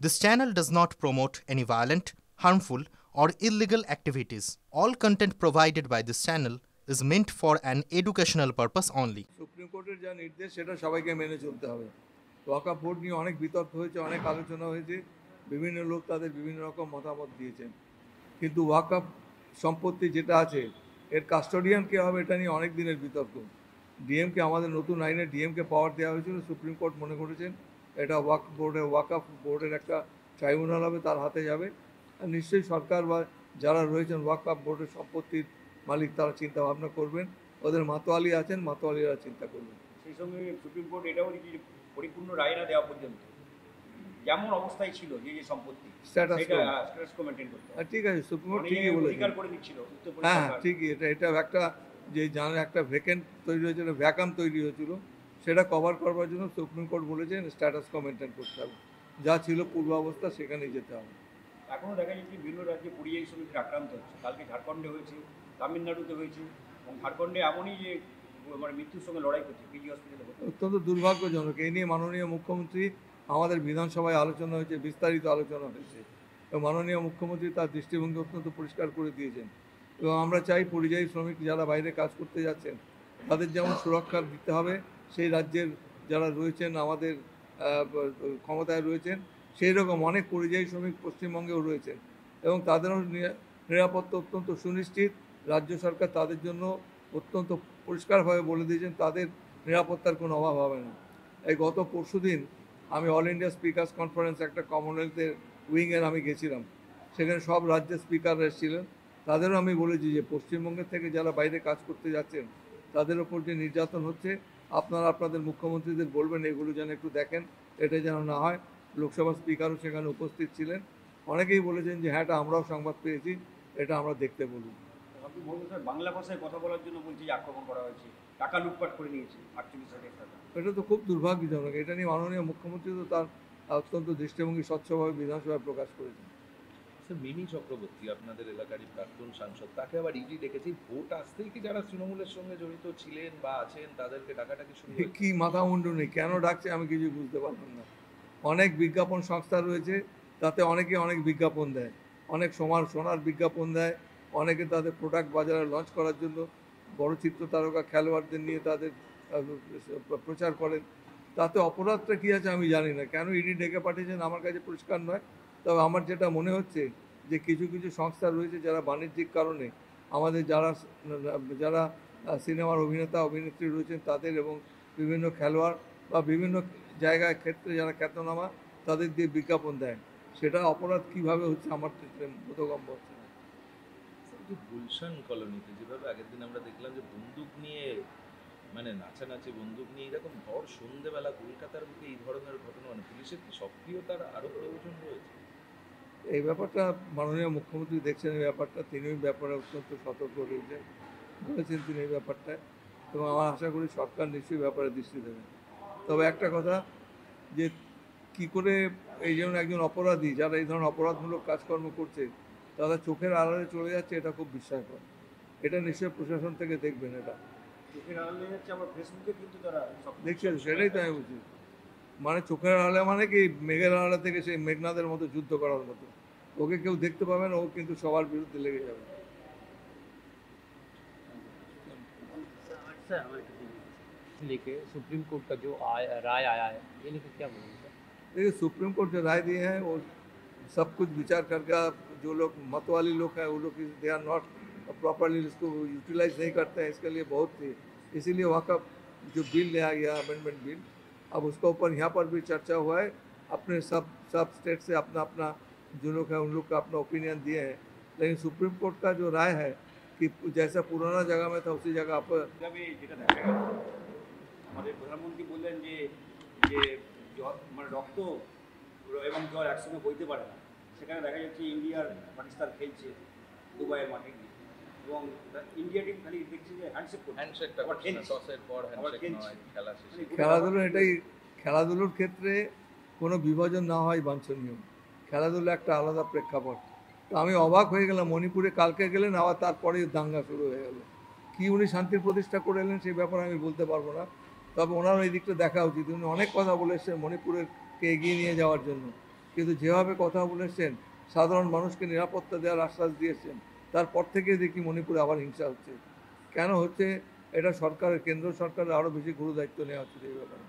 This channel does not promote any violent, harmful, or illegal activities. All content provided by this channel is meant for an educational purpose only. Supreme কোর্টের যা নির্দেশ সেটা সবাইকে মেনে চলতে হবে। ওয়াকফ board নিয়ে অনেক বিতর্ক হয়েছে, অনেক আলোচনা হয়েছে, বিভিন্ন লোক তাদের বিভিন্ন রকম মতামত দিয়েছেন, কিন্তু ওয়াকফ সম্পত্তি যেটা আছে এর কাস্টোডিয়ান কে হবে এটা নিয়ে অনেক দিনের বিতর্ক। ডিএমকে আমাদের নতুন আইনে ডিএমকে পাওয়ার দেওয়া হয়েছিল, সুপ্রিম কোর্ট মনে করেছেন এটা ওয়াকফ বোর্ডের একটা ট্রাইব্যুনাল হবে, তার হাতে যাবে। আর নিশ্চয়ই সরকার বা যারা রয়েছেন ওয়াকফ বোর্ডের সম্পত্তির মালিক তারা চিন্তা ভাবনা করবেন, ওদের মাতোয়ালি আছেন, মাতোয়ালিরা চিন্তা করবেন। সেই সঙ্গে সুপ্রিম কোর্ট এটাও যে পরিপূর্ণ রায় না দেওয়া পর্যন্ত যেমন অবস্থায় ছিল যে যে সম্পত্তি স্ট্যাটাস মেনটেন করতে হবে। ঠিক আছে, সুপ্রিম কোর্ট ঠিকই বলেছেন। করে দিচ্ছিল হ্যাঁ ঠিকই, এটা একটা যে জানার একটা ভ্যাকেন্ট তৈরি হয়েছিল, ভ্যাকাম তৈরি হয়েছিল, সেটা কভার করবার জন্য সুপ্রিম কোর্ট বলেছেন স্ট্যাটাস কো মেনটেন করতে হবে, যা ছিল পূর্বাবস্থা সেখানেই যেতে হবে। এখনও দেখা যাচ্ছে বিভিন্ন রাজ্যে পরিযায়ী শ্রমিকরা আক্রান্ত হচ্ছে। কালকে ঝাড়খণ্ডে হয়েছে, তামিলনাড়ুতে হয়েছে, এবং ঝাড়খণ্ডে এমনই যে মানে মৃত্যুর সঙ্গে লড়াই করছে পিজি হসপিটালে। অত্যন্ত দুর্ভাগ্যজনক। এই নিয়ে মাননীয় মুখ্যমন্ত্রী আমাদের বিধানসভায় আলোচনা হয়েছে, বিস্তারিত আলোচনা হয়েছে, এবং মাননীয় মুখ্যমন্ত্রী তার দৃষ্টিভঙ্গি অত্যন্ত পরিষ্কার করে দিয়েছেন। এবং আমরা চাই পরিযায়ী শ্রমিক যারা বাইরে কাজ করতে যাচ্ছেন তাদের যেমন সুরক্ষা দিতে হবে, সেই রাজ্যের যারা রয়েছেন আমাদের ক্ষমতায় রয়েছেন সেই রকম অনেক পরিযায়ী শ্রমিক পশ্চিমবঙ্গেও রয়েছেন, এবং তাদেরও নিরাপত্তা অত্যন্ত সুনিশ্চিত। রাজ্য সরকার তাদের জন্য অত্যন্ত পরিষ্কারভাবে বলে দিয়েছেন তাদের নিরাপত্তার কোনো অভাব হবে না। এই গত পরশুদিন আমি অল ইন্ডিয়া স্পিকার্স কনফারেন্স একটা কমনওয়েলথের উইংয়ের আমি গেছিলাম, সেখানে সব রাজ্যের স্পিকাররা এসেছিলেন। তাদেরও আমি বলেছি যে পশ্চিমবঙ্গের থেকে যারা বাইরে কাজ করতে যাচ্ছেন তাদের ওপর যে নির্যাতন হচ্ছে, আপনারা আপনাদের মুখ্যমন্ত্রীদের বলবেন এগুলো যেন একটু দেখেন, এটা যেন না হয়। লোকসভার স্পিকারও সেখানে উপস্থিত ছিলেন, অনেকেই বলেছেন যে হ্যাঁ এটা আমরাও সংবাদ পেয়েছি, এটা আমরা দেখতে বলুন। আপনি বলুন স্যার, বাংলা ভাষায় কথা বলার জন্য বলছি যে আক্রমণ করা হয়েছে, টাকা লুটপাট করে নিয়েছে 48,000 টাকা। এটা তো খুব দুর্ভাগ্যজনক। এটা নিয়ে মাননীয় মুখ্যমন্ত্রী তো তার অত্যন্ত দৃষ্টিভঙ্গি স্বচ্ছভাবে বিধানসভায় প্রকাশ করেছেন। মিমি চক্রবর্তী আপনাদের এলাকারই প্রাক্তন সাংসদ, তাকে আবার ইডি ডেকেছি। ভোট আসতেই কি যারা তৃণমূলের সঙ্গে জড়িত ছিলেন বা আছেন তাদেরকে ডাকাটাকি শুরু হয়েছে? কি মাথা মুন্ডু নেই, কেন ডাকছে আমি কিছু বুঝতে পারলাম না। অনেক বিজ্ঞাপন সংস্থা রয়েছে, তাতে অনেকে অনেক বিজ্ঞাপন দেয়, অনেক সোনার বিজ্ঞাপন দেয়, অনেকে তাদের প্রোডাক্ট বাজারে লঞ্চ করার জন্য বড় চিত্র তারকা খেলোয়াড়দের নিয়ে তাদের প্রচার করেন। তাতে অপরাধটা কী আছে আমি জানি না, কেন ইডি ডেকে পাঠিয়েছেন আমার কাছে পরিষ্কার নয়। তবে আমার যেটা মনে হচ্ছে যে কিছু কিছু সংস্থা রয়েছে যারা বাণিজ্যিক কারণে আমাদের যারা সিনেমার অভিনেতা অভিনেত্রী রয়েছেন তাদের এবং বিভিন্ন খেলোয়াড় বা বিভিন্ন জায়গায় ক্ষেত্রে যারা খ্যাতনামা তাদের দিয়ে বিজ্ঞাপন দেয়, সেটা অপরাধ কিভাবে হচ্ছে আমার বোধগম্য হচ্ছে না। গুলশান কলোনিতে যেভাবে আগের দিন আমরা দেখলাম যে বন্দুক নিয়ে মানে নাচানাচি, বন্দুক নিয়ে এরকম ভর সন্ধ্যেবেলা কলকাতার বুকে এই ধরনের ঘটনা, মানে পুলিশের কি সক্রিয়তার আরও প্রয়োজন রয়েছে? এই ব্যাপারটা মাননীয় মুখ্যমন্ত্রী দেখছেন, এই ব্যাপারটা তিনি ওই ব্যাপারে অত্যন্ত সতর্ক রয়েছেন, বলেছেন তিনি এই ব্যাপারটায়, এবং আমার আশা করি সরকার নিশ্চয়ই ব্যাপারে দৃষ্টি দেবেন। তবে একটা কথা, যে কি করে এই যেমন একজন অপরাধী যারা এই ধরনের অপরাধমূলক কাজকর্ম করছে তারা চোখের আড়ালে চলে যাচ্ছে, এটা খুব বিস্ময়কর। এটা নিশ্চয়ই প্রশাসন থেকে দেখবেন। এটা চোখের আড়ালে যাচ্ছে, আবার ফেসবুকে কিন্তু তারা দেখছেন, সেটাই তো আমি বলছি। মানে চোখের আড়ালে মানে কি, মেঘের আড়ালে থেকে সেই মেঘনাদের মতো যুদ্ধ করার মতো, ওকে কেউ দেখতে পাবে না, ও কিন্তু সবার বিরুদ্ধে লেগে যাবে। लेके सुप्रीम कोर्ट का जो राय आया है, ये लेके क्या बोलेंगे सर? देखिए, सुप्रीम कोर्ट जो राय दिए हैं वो सब कुछ विचार करके, जो लोग मतवाली लोग हैं वो लोग दे आर नॉट प्रॉपरली इसको यूटिलाइज नहीं करते हैं, इसके लिए बहुत थी। इसीलिए वहाँ जो बिल लिया गया अमेंडमेंट बिल, अब उसके ऊपर यहाँ पर भी चर्चा हुआ है। अपने सब स्टेट से अपना अपना जो लोग हैं उन लोग का अपना ओपिनियन दिए हैं, लेकिन सुप्रीम कोर्ट का जो राय है कि जैसा पुराना जगह में था उसी जगह पर। যেটা দেখা গেল, আমাদের প্রধানমন্ত্রী বললেন যে যে মানে রক্ত এবং জল একসঙ্গে বইতে পারে না। সেখানে দেখা যাচ্ছে ইন্ডিয়ার পাকিস্তান খেলছে দুবাইয়ের মাঠে গিয়ে, এবং ইন্ডিয়া টিম খালি দেখছি যে খেলাধুলোর ক্ষেত্রে কোনো বিভাজন না হয় বাঞ্ছনীয়। খেলাধুলো একটা আলাদা প্রেক্ষাপট। তো আমি অবাক হয়ে গেলাম, মণিপুরে কালকে গেলেন আবার তারপরে দাঙ্গা শুরু হয়ে গেল। কি উনি শান্তির প্রতিষ্ঠা করে এলেন সেই ব্যাপারে আমি বলতে পারবো না, তবে ওনার এই দিকটা দেখা উচিত। উনি অনেক কথা বলে এসেছেন মণিপুরকে এগিয়ে নিয়ে যাওয়ার জন্য, কিন্তু যেভাবে কথা বলেছেন, সাধারণ মানুষকে নিরাপত্তা দেওয়ার আশ্বাস দিয়েছেন, তারপর থেকে দেখি মণিপুরে আবার হিংসা হচ্ছে। কেন হচ্ছে এটা সরকারের, কেন্দ্র সরকারের আরও বেশি গুরু দায়িত্ব নেওয়া হচ্ছে এই ব্যাপারে।